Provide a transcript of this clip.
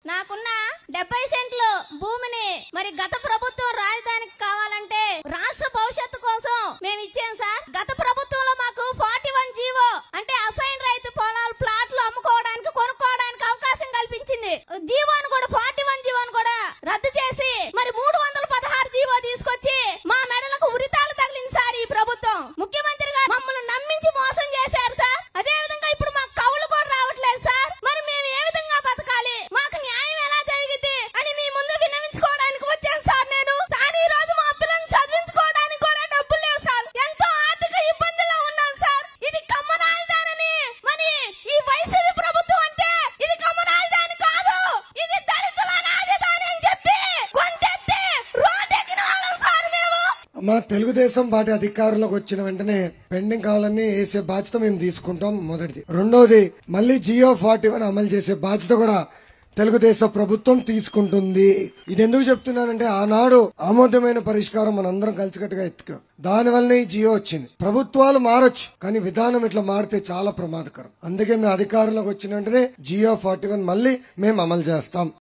నాకున్న 70 సెంట్లు భూమిని మరి గత ప్రభుత్వం రాజధానికి కావాలంటే రాష్ట్ర భవిష్యత్తు కోసం మేము ఇచ్చాం సార్. గత ప్రభుత్వంలో మాకు 41 జీవో అంటే అసైన్ రైతు పొలాలు ప్లాట్లు అమ్ముకోవడానికి కొనుక్కోవడానికి అవకాశం కల్పించింది. జీవోను కూడా 41 జీవోను కూడా రద్దు చేసి మరి 316 జీవో తీసుకొచ్చి మా మెడలకు ఉరితాలు తగిలింది సార్ ఈ ప్రభుత్వం. ముఖ్యమంత్రి గారు మమ్మల్ని నమ్మించి మోసం చేశారు సార్. అదే విధంగా ఇప్పుడు మాకు కౌలు కూడా రావట్లేదు సార్. మరి మేము ఏ విధంగా బతకాలి, మాకు న్యాయం ఎలా జరిగింది అని మీ ముందు విన్నవించుకోవడానికి వచ్చాను సార్. నేను సార్ ఈ రోజు మా పిల్లల్ని చదివించుకోవడానికి కూడా డబ్బులు లేవు సార్. ఎంతో ఆర్థిక ఇబ్బందుల్లో ఉన్నాను సార్. ఇది కమ్మ రాజధాని మరి ఈ వైసీపీ ప్రభుత్వం అంటే ఇది కమ్మ రాజధాని కాదు, ఇది దళితుల రాజధాని అని చెప్పి కొంతెత్తి రోడ్డెక్కిన వాళ్ళం సార్ మేము. మా తెలుగుదేశం పార్టీ అధికారంలోకి వచ్చిన వెంటనే పెండింగ్ కావాలని వేసే బాధ్యత మేము తీసుకుంటాం. మొదటిది. రెండోది, మళ్ళీ జియో 41 అమలు చేసే బాధ్యత కూడా తెలుగుదేశం ప్రభుత్వం తీసుకుంటుంది. ఇది ఎందుకు చెప్తున్నానంటే ఆనాడు ఆమోదమైన పరిష్కారం మనందరం కలిసికట్టుగా ఎత్తుకాం. దానివల్లనే ఈ జియో వచ్చింది. ప్రభుత్వాలు మారొచ్చు, కానీ విధానం ఇట్లా మారితే చాలా ప్రమాదకరం. అందుకే మేము అధికారంలోకి వచ్చిన వెంటనే జియో 41 మళ్ళీ మేము అమలు చేస్తాం.